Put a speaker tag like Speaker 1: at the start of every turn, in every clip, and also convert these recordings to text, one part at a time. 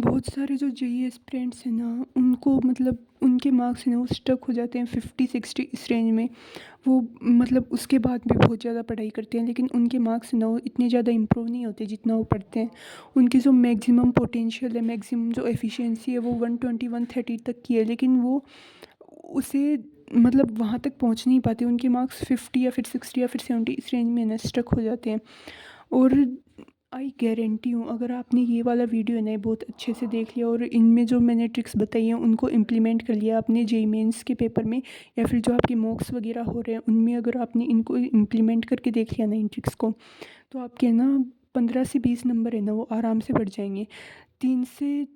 Speaker 1: बहुत सारे जो जेईई एस्पिरेंट्स हैं ना, उनको मतलब उनके मार्क्स हैं ना वो स्टक हो जाते हैं 50-60 इस रेंज में। वो मतलब उसके बाद भी बहुत ज़्यादा पढ़ाई करते हैं, लेकिन उनके मार्क्स ना वो इतने ज़्यादा इम्प्रूव नहीं होते जितना वो पढ़ते हैं। उनकी जो मैक्सिमम पोटेंशियल है, मैक्सिमम जो एफिशिएंसी है वो 120-130 तक की है, लेकिन वो उसे मतलब वहाँ तक पहुँच नहीं पाते। उनके मार्क्स 50 या फिर 60 या फिर 70 इस रेंज में ना स्टक हो जाते हैं। और आई गारंटी हूँ, अगर आपने ये वाला वीडियो है ना बहुत अच्छे से देख लिया और इनमें जो मैंने ट्रिक्स बताई हैं उनको इम्प्लीमेंट कर लिया अपने जेईई मेंस के पेपर में, या फिर जो आपके मॉक्स वगैरह हो रहे हैं उनमें अगर आपने इनको इम्प्लीमेंट करके देख लिया ना इन ट्रिक्स को, तो आपके ना 15 से 20 नंबर है ना वो आराम से बढ़ जाएंगे। 3 से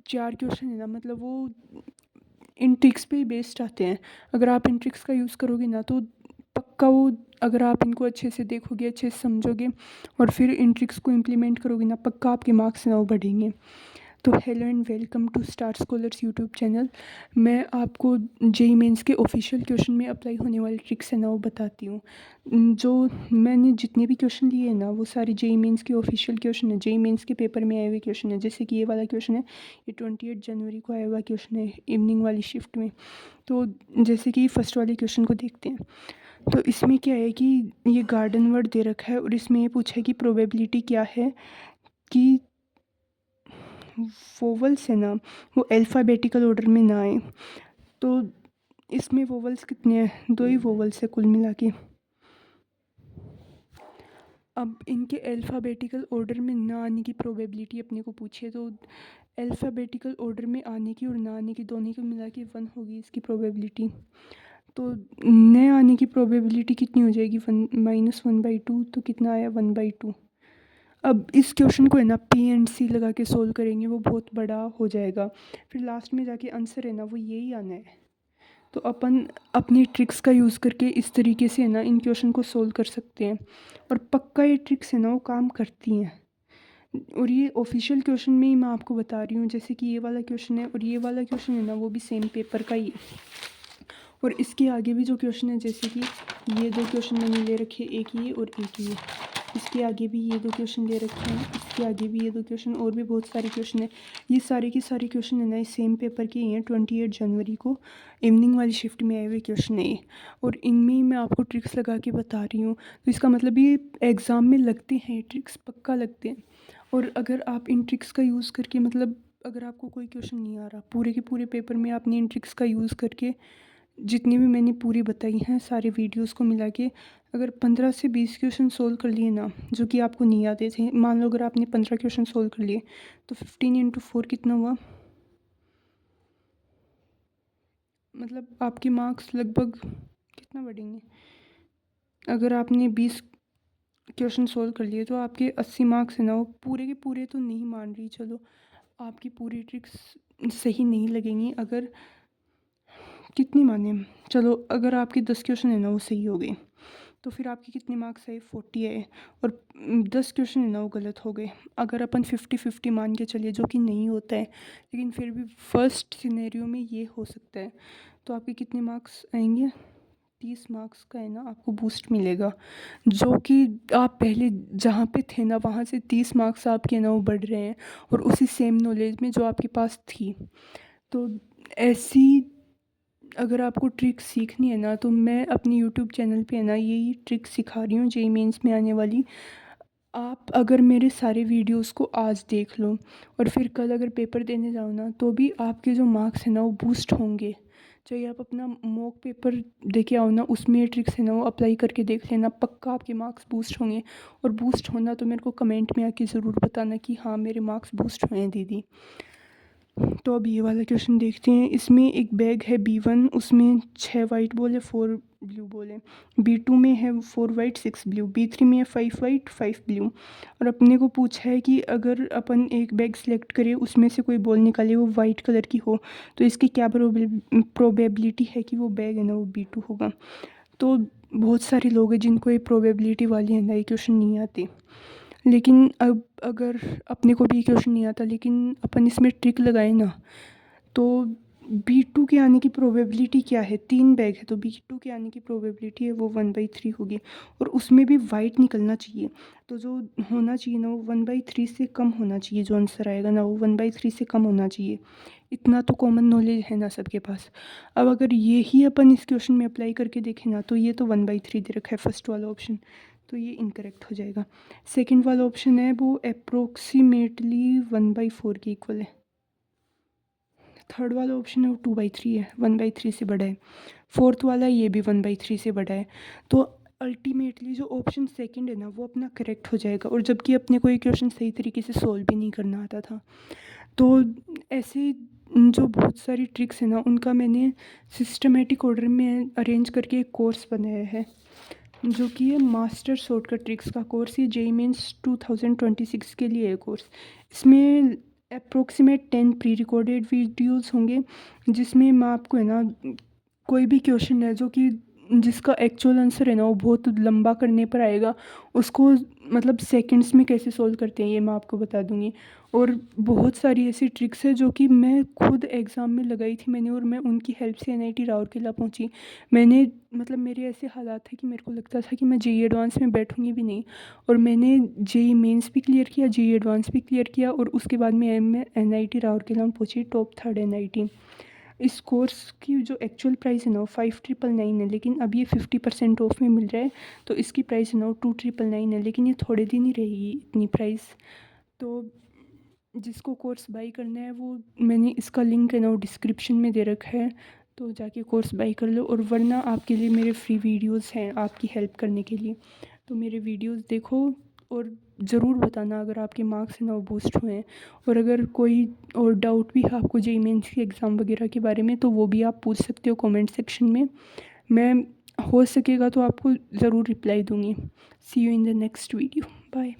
Speaker 1: 4 क्वेश्चन है ना, मतलब वो इन ट्रिक्स पे ही बेस्ड आते हैं। अगर आप इन ट्रिक्स का यूज़ करोगे ना तो पक्का वो, अगर आप इनको अच्छे से देखोगे, अच्छे से समझोगे और फिर इन ट्रिक्स को इम्प्लीमेंट करोगे ना, पक्का आपके मार्क्स ना वो बढ़ेंगे। तो hello and welcome to Star Scholars YouTube channel. मैं आपको जेईई मेंस के ऑफिशियल क्वेश्चन में अप्लाई होने वाली ट्रिक्स है ना वो बताती हूँ। जो मैंने जितने भी क्वेश्चन लिए हैं ना वो सारे जेईई मेंस के ऑफिशियल क्वेश्चन है, जेईई मेंस के पेपर में आए हुए क्वेश्चन है। जैसे कि ये वाला क्वेश्चन है, ये 28 जनवरी को आया हुआ क्वेश्चन है इवनिंग वाली शिफ्ट में। तो जैसे कि फर्स्ट वाले क्वेश्चन को देखते हैं। तो इसमें क्या है कि ये गार्डन वर्ड दे रखा है और इसमें ये पूछा है कि प्रोबेबिलिटी क्या है कि वोवल्स है ना वो अल्फ़ाबेटिकल ऑर्डर में ना आए। तो इसमें वोवल्स कितने हैं? 2 ही वोवल्स है कुल मिला के। अब इनके अल्फ़ाबेटिकल ऑर्डर में ना आने की प्रोबेबिलिटी अपने को पूछी है, तो अल्फ़ाबेटिकल ऑर्डर में आने की और ना आने की दोनों को मिला के 1 होगी इसकी प्रोबेबिलिटी। तो न आने की प्रोबेबिलिटी कितनी हो जाएगी? 1 - 1/2। तो कितना आया? 1/2। अब इस क्वेश्चन को है ना पी एंड सी लगा के सोल्व करेंगे, वो बहुत बड़ा हो जाएगा। फिर लास्ट में जाके आंसर है ना वो यही आना है। तो अपन अपनी ट्रिक्स का यूज़ करके इस तरीके से है ना इन क्वेश्चन को सोल्व कर सकते हैं, और पक्का ये ट्रिक्स है ना वो काम करती हैं। और ये ऑफिशियल क्वेश्चन में ही मैं आपको बता रही हूँ। जैसे कि ये वाला क्वेश्चन है और ये वाला क्वेश्चन है ना वो भी सेम पेपर का ही है। और इसके आगे भी जो क्वेश्चन है, जैसे कि ये 2 क्वेश्चन मैंने ले रखे, एक ये और एक ये। इसके आगे भी ये 2 क्वेश्चन ले रखे हैं, इसके आगे भी ये 2 क्वेश्चन, और भी बहुत सारे क्वेश्चन हैं। ये सारे के सारे क्वेश्चन है ना इस सेम पेपर के ही हैं। 28 जनवरी को इवनिंग वाली शिफ्ट में आए हुए क्वेश्चन है ये, और इनमें ही मैं आपको ट्रिक्स लगा के बता रही हूँ। तो इसका मतलब ये एग्ज़ाम में लगते हैं, ट्रिक्स पक्का लगते हैं। और अगर आप इन ट्रिक्स का यूज़ करके, मतलब अगर आपको कोई क्वेश्चन नहीं आ रहा पूरे के पूरे पेपर में, आपने इन ट्रिक्स का यूज़ करके जितनी भी मैंने पूरी बताई हैं सारे वीडियोस को मिला के अगर 15 से 20 क्वेश्चन सोल्व कर लिए ना, जो कि आपको नहीं आते थे, मान लो अगर आपने 15 क्वेश्चन सोल्व कर लिए, तो 15 × 4 कितना हुआ? मतलब आपके मार्क्स लगभग कितना बढ़ेंगे? अगर आपने 20 क्वेश्चन सोल्व कर लिए तो आपके 80 मार्क्स है ना वो पूरे के पूरे, तो नहीं मान रही चलो, आपकी पूरी ट्रिक्स सही नहीं लगेंगी। अगर कितनी माने, चलो अगर आपके 10 क्वेश्चन है ना वो सही हो गए, तो फिर आपके कितने मार्क्स आए? 40 आए। और 10 क्वेश्चन है ना वो गलत हो गए। अगर अपन 50-50 मान के चलिए, जो कि नहीं होता है, लेकिन फिर भी फर्स्ट सिनेरियो में ये हो सकता है, तो आपके कितने मार्क्स आएंगे? 30 मार्क्स का है ना आपको बूस्ट मिलेगा, जो कि आप पहले जहाँ पे थे ना वहाँ से 30 मार्क्स आपके है ना वो बढ़ रहे हैं, और उसी सेम नॉलेज में जो आपके पास थी। तो ऐसी अगर आपको ट्रिक सीखनी है ना, तो मैं अपनी यूट्यूब चैनल पे है ना यही ट्रिक सिखा रही हूँ जेईई मेंस में आने वाली। आप अगर मेरे सारे वीडियोस को आज देख लो और फिर कल अगर पेपर देने जाओ ना, तो भी आपके जो मार्क्स हैं ना वो बूस्ट होंगे। चाहे आप अपना मॉक पेपर दे के आओ ना, उसमें ट्रिक्स है ना वो अप्लाई करके देख लेना, पक्का आपके मार्क्स बूस्ट होंगे। और बूस्ट होना तो मेरे को कमेंट में आके ज़रूर बताना कि हाँ मेरे मार्क्स बूस्ट हुए हैं दीदी। तो अब ये वाला क्वेश्चन देखते हैं। इसमें एक बैग है B1, उसमें 6 वाइट बॉल है, 4 ब्लू बॉल है। B2 में है 4 वाइट 6 ब्लू। B3 में है 5 वाइट 5 ब्लू। और अपने को पूछा है कि अगर अपन एक बैग सेलेक्ट करें, उसमें से कोई बॉल निकाले वो वाइट कलर की हो, तो इसकी क्या प्रोबेबिलिटी है कि वो बैग है ना वो B2 होगा। तो बहुत सारे लोग हैं जिनको ये प्रोबेबिलिटी वाली है ना ये क्वेश्चन नहीं आती, लेकिन अब अगर अपने को भी क्वेश्चन नहीं आता, लेकिन अपन इसमें ट्रिक लगाए ना, तो B2 के आने की प्रोबेबिलिटी क्या है, 3 बैग है तो B2 के आने की प्रोबेबिलिटी है वो 1/3 होगी, और उसमें भी वाइट निकलना चाहिए। तो जो होना चाहिए ना वो 1/3 से कम होना चाहिए, जो आंसर आएगा ना वो 1/3 से कम होना चाहिए। इतना तो कॉमन नॉलेज है ना सबके पास। अब अगर ये ही अपन इस क्वेश्चन में अप्लाई करके देखें ना, तो ये तो 1/3 दे रखा है फर्स्ट वाला ऑप्शन, तो ये इनकरेक्ट हो जाएगा। सेकंड वाला ऑप्शन है वो अप्रोक्सीमेटली 1/4 के इक्वल है। थर्ड वाला ऑप्शन है वो 2/3 है, 1/3 से बड़ा है। फोर्थ वाला ये भी 1/3 से बड़ा है। तो अल्टीमेटली जो ऑप्शन सेकंड है ना वो अपना करेक्ट हो जाएगा, और जबकि अपने को ये क्वेश्चन सही तरीके से सॉल्व भी नहीं करना आता था। तो ऐसे जो बहुत सारी ट्रिक्स है ना उनका मैंने सिस्टमेटिक ऑर्डर में अरेंज करके एक कोर्स बनाया है, जो कि है मास्टर शॉर्टकट ट्रिक्स का कोर्स। ये जेईई मेंस 2026 के लिए है कोर्स। इसमें अप्रोक्सीमेट 10 प्री रिकॉर्डेड वीडियोस होंगे, जिसमें मैं आपको है ना कोई भी क्वेश्चन है जो कि जिसका एक्चुअल आंसर है ना वो बहुत लंबा करने पर आएगा, उसको मतलब सेकंड्स में कैसे सॉल्व करते हैं ये मैं आपको बता दूंगी। और बहुत सारी ऐसी ट्रिक्स है जो कि मैं खुद एग्ज़ाम में लगाई थी मैंने, और मैं उनकी हेल्प से एनआईटी राउरकेला पहुंची। मैंने मतलब मेरे ऐसे हालात थे कि मेरे को लगता था कि मैं जेईई एडवांस में बैठूंगी भी नहीं, और मैंने जेईई मेंस भी क्लियर किया, जेईई एडवांस भी क्लियर किया, और उसके बाद मैं एनआईटी राउरकेला में पहुंची, टॉप 3rd एनआईटी। इस कोर्स की जो एक्चुअल प्राइस है ना वो 5999 है, लेकिन अब ये 50% ऑफ में मिल रहा है, तो इसकी प्राइस है ना वो 2999 है, लेकिन ये थोड़े दिन ही रहेगी इतनी प्राइस। तो जिसको कोर्स बाई करना है वो मैंने इसका लिंक है ना वो डिस्क्रिप्शन में दे रखा है, तो जाके कोर्स बाई कर लो। और वरना आपके लिए मेरे फ्री वीडियोस हैं आपकी हेल्प करने के लिए, तो मेरे वीडियोस देखो, और ज़रूर बताना अगर आपके मार्क्स हैं ना वो बूस्ट हुए हैं। और अगर कोई और डाउट भी है आपको जेईई मेंस के एग्ज़ाम वगैरह के बारे में, तो वो भी आप पूछ सकते हो कमेंट सेक्शन में। मैं हो सकेगा तो आपको ज़रूर रिप्लाई दूँगी। See you in the next video, bye.